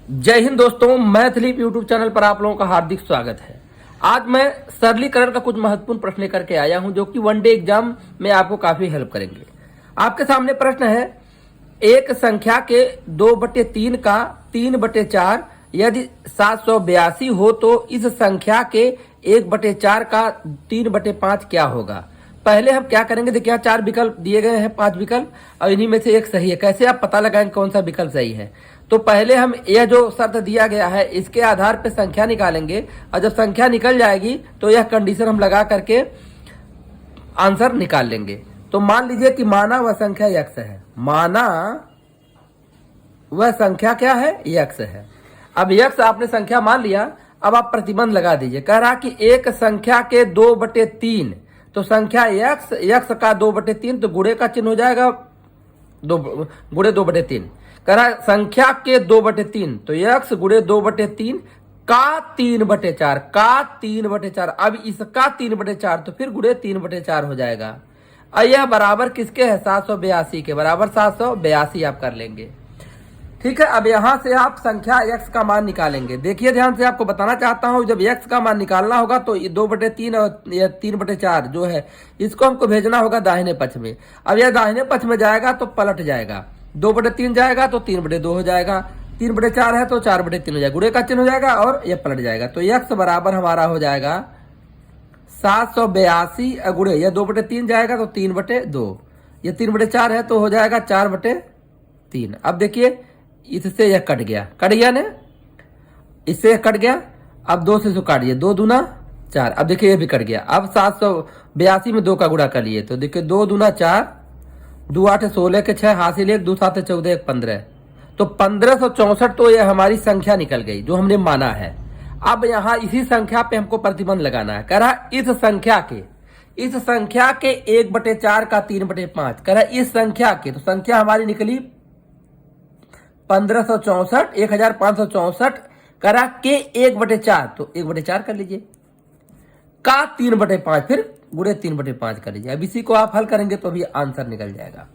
जय हिंद दोस्तों, Maithili YouTube channel पर आप लोगों का हार्दिक स्वागत है। आज मैं सरलीकरण का कुछ महत्वपूर्ण प्रश्न लेकर के आया हूं जो कि वनडे एग्जाम में आपको काफी हेल्प करेंगे। आपके सामने प्रश्न है, एक संख्या के 2/3 का 3/4 यदि 782 हो तो इस संख्या के 1/4 का 3/5 क्या होगा। पहले हम क्या करेंगे, देखिए यहाँ 4 विकल्प दिए गए हैं, 5 विकल्प, और इन्हीं में से एक सही है। कैसे आप पता लगाएंगे कौन सा विकल्प सही है। तो पहले हम यह जो शर्त दिया गया है इसके आधार पर संख्या निकालेंगे, और जब संख्या निकल जाएगी तो यह कंडीशन हम लगा करके आंसर निकाल लेंगे। तो मान लीजिए कि माना वह संख्या x है, माना वह संख्या क्या है, x है। अब x आपने संख्या मान लिया, अब आप प्रतिबंध लगा दीजिए। कह रहा कि एक संख्या के 2/3, तो संख्या x का 2/3 तो गुणे का चिन्ह हो जाएगा, गुणे 2/3। कह रहा संख्या के 2/3 तो x गुणे 2/3 का 3/4 का 3/4। अब इसका 3/4 तो फिर गुणे 3/4 हो जाएगा। और यह बराबर किसके है, 782 के बराबर 782 आप कर लेंगे। ठीक है, अब यहां से आप संख्या x का मान निकालेंगे। देखिए ध्यान से, आपको बताना चाहता हूं, जब x का मान निकालना होगा तो 2/3 और 3/4 जो है इसको हमको भेजना होगा दाहिने पक्ष में। अब यह दाहिने पक्ष में जाएगा तो पलट जाएगा, 2/3 जाएगा तो 3/2 हो जाएगा, 3/4 है तो 4/3 हो जाएगा, गुणे का चिन्ह हो जाएगा और यह पलट जाएगा। तो x बराबर हमारा हो जाएगा 782 गुणे, यह 2/3 जाएगा तो 3/2, यह 3/4 है तो हो जाएगा 4/3। अब देखिए इससे यह कट गया ना, इससे यह कट गया। अब 2 से इसको काटिए, 2 दूना 4। अब देखिए ये भी कट गया। अब 782 में 2 का गुणा कर लिए तो देखिए 2 दूना 4, 2 8 16 के 6 हासिल 1, 2 7 14 1 15, तो 1564 तो यह हमारी संख्या निकल गई जो हमने माना है। अब यहाँ इसी संख्या पे हमको प्रतिबंध लगाना है। कह रहा इस संख्या के 1/4 का 3/5, कह रहा इस संख्या के, तो संख्या हमारी निकली 1564, 1564 करा के 1/4, तो 1/4 कर लीजिए, का 3/5 फिर गुणे 3/5 कर लीजिए। अब इसी को आप हल करेंगे तो भी आंसर निकल जाएगा।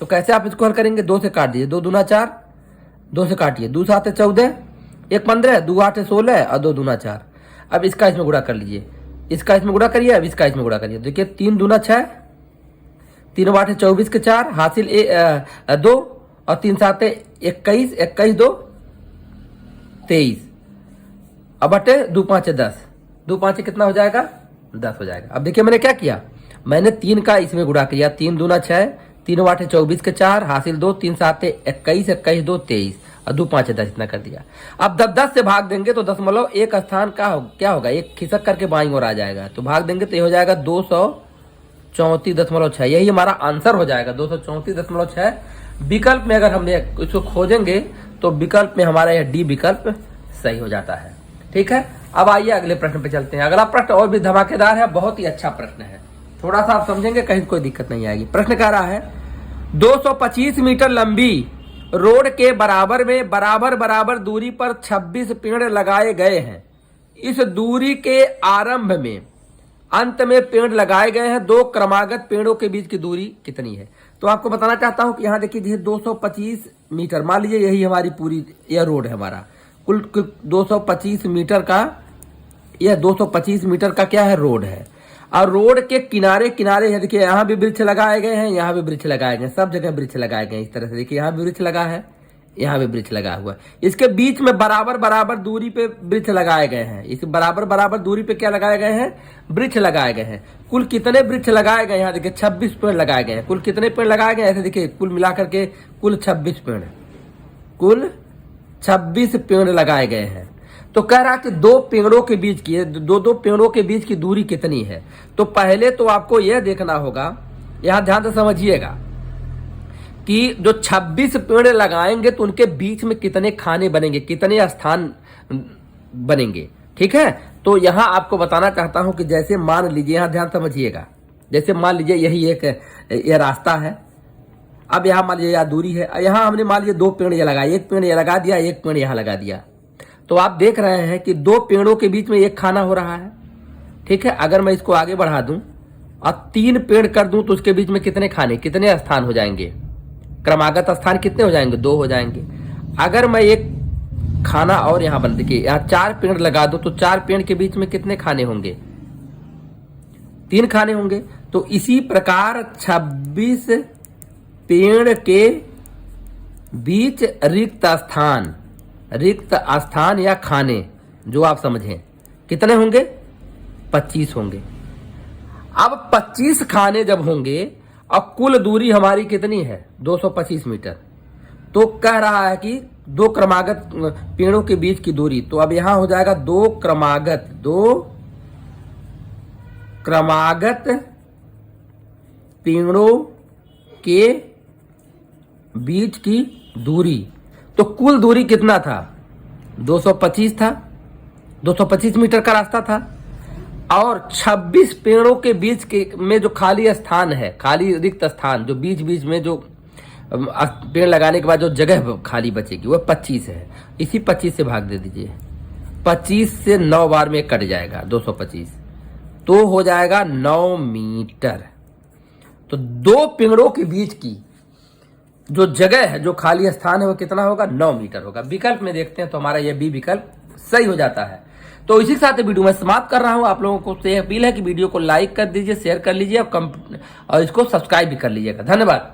तो कैसे आप इसको हल करेंगे, 2 से काट दीजिए, 2 दूना 4, 2 से काटिए, 2 7 14 1 15, 2 8 16 और 2 दूना 4। अब इसका इसमें गुणा कर लीजिए, इसका इसमें गुणा करिए, अब इसका इसमें गुणा करिए। देखिए 3 दूना 6, 3 8 24 के 4 हासिल 2 और 3 7 21, 21 2 23, अब बटे 2 5 10, 2 5 कितना हो जाएगा, 10 हो जाएगा। अब देखिए मैंने क्या किया, मैंने 3 का इसमें गुणा किया, 3 दूना 6, 3 8 24 के 4 हासिल 2, 3 7 21, 21 2 23 और 2 5 10 इतना कर दिया। अब 10 से भाग देंगे तो दशमलव एक स्थान का क्या होगा, एक खिसक करके बाईं ओर आ जाएगा, तो भाग देंगे तो ये हो जाएगा 234.6। यही हमारा आंसर हो जाएगा 234.6। विकल्प में अगर हम इसको खोजेंगे तो विकल्प में हमारा यह डी विकल्प सही हो जाता है। ठीक है, अब आइए अगले प्रश्न पे चलते हैं। अगला प्रश्न और भी धमाकेदार है, बहुत ही अच्छा प्रश्न है, थोड़ा सा आप समझेंगे कहीं कोई दिक्कत नहीं आएगी। प्रश्न कह रहा है 225 मीटर लंबी रोड के बराबर में बराबर दूरी पर 26 पेड़ लगाए गए हैं। इस दूरी के आरंभ में अंत में पेड़ लगाए गए हैं, 2 क्रमागत पेड़ों के बीच की दूरी कितनी है। तो आपको बताना चाहता हूं कि यहाँ देखिए 225 मीटर, मान लीजिए यही हमारी पूरी यह रोड है हमारा, कुल 225 मीटर का, यह 225 मीटर का क्या है, रोड है। और रोड के किनारे किनारे देखिए यहाँ भी वृक्ष लगाए गए हैं, यहाँ भी वृक्ष लगाए गए हैं, सब जगह वृक्ष लगाए गए हैं। इस तरह से देखिए यहाँ भी वृक्ष लगा है, यहाँ भी वृक्ष लगा हुआ है। इसके बीच में बराबर दूरी पे वृक्ष लगाए गए हैं। इस बराबर दूरी पे क्या लगाए गए हैं, वृक्ष लगाए गए हैं। कुल कितने वृक्ष लगाए गए हैं, यहाँ देखिए 26 पेड़ लगाए गए हैं। कुल कितने पेड़ लगाए गए हैं, ऐसे देखिए कुल मिलाकर के कुल 26 पेड़, कुल 26 पेड़ लगाए गए हैं। तो कह रहा कि 2 पेड़ों के बीच की, दो पेड़ों के बीच की दूरी कितनी है। तो पहले तो आपको यह देखना होगा, यहां ध्यान से समझिएगा कि जो 26 पेड़ लगाएंगे तो उनके बीच में कितने खाने बनेंगे, कितने स्थान बनेंगे। ठीक है, तो यहां आपको बताना चाहता हूं कि जैसे मान लीजिए, यहां ध्यान समझिएगा, जैसे मान लीजिए यही एक यह रास्ता है। अब यहां मान लीजिए यह दूरी है, यहां हमने मान लीजिए 2 पेड़ ये लगाए, एक पेड़ ये लगा दिया, एक पेड़ यहां लगा दिया। तो आप देख रहे हैं कि 2 पेड़ों के बीच में एक खाना हो रहा है। ठीक है, अगर मैं इसको आगे बढ़ा दूं और 3 पेड़ कर दूं तो उसके बीच में कितने खाने, कितने स्थान हो जाएंगे, क्रमागत स्थान कितने हो जाएंगे, 2 हो जाएंगे। अगर मैं एक खाना और यहाँ बन, देखिए यहाँ 4 पेड़ लगा दो तो 4 पेड़ के बीच में कितने खाने होंगे? 3 खाने होंगे। तो इसी प्रकार 26 पेड़ के बीच रिक्त स्थान या खाने, जो आप समझें, कितने होंगे? 25 होंगे। अब 25 खाने जब होंगे और कुल दूरी हमारी कितनी है? 225 मीटर। तो कह रहा है कि 2 क्रमागत पेड़ों के बीच की दूरी, तो अब यहां हो जाएगा 2 क्रमागत पेड़ों के बीच की दूरी। तो कुल दूरी कितना था? 225 था, 225 मीटर का रास्ता था। और 26 पेड़ों के बीच के में जो खाली स्थान है, खाली रिक्त स्थान, जो बीच बीच में जो पेड़ लगाने के बाद जो जगह खाली बचेगी वो 25 है। इसी 25 से भाग दे दीजिए, 25 से 9 बार में कट जाएगा 225, तो हो जाएगा 9 मीटर। तो 2 पेड़ों के बीच की जो जगह है, जो खाली स्थान है, वो कितना होगा? 9 मीटर होगा। विकल्प में देखते हैं तो हमारा यह बी विकल्प सही हो जाता है। तो इसी के साथ वीडियो में समाप्त कर रहा हूं। आप लोगों को से अपील है कि वीडियो को लाइक कर दीजिए, शेयर कर लीजिए और इसको सब्सक्राइब भी कर लीजिएगा। धन्यवाद।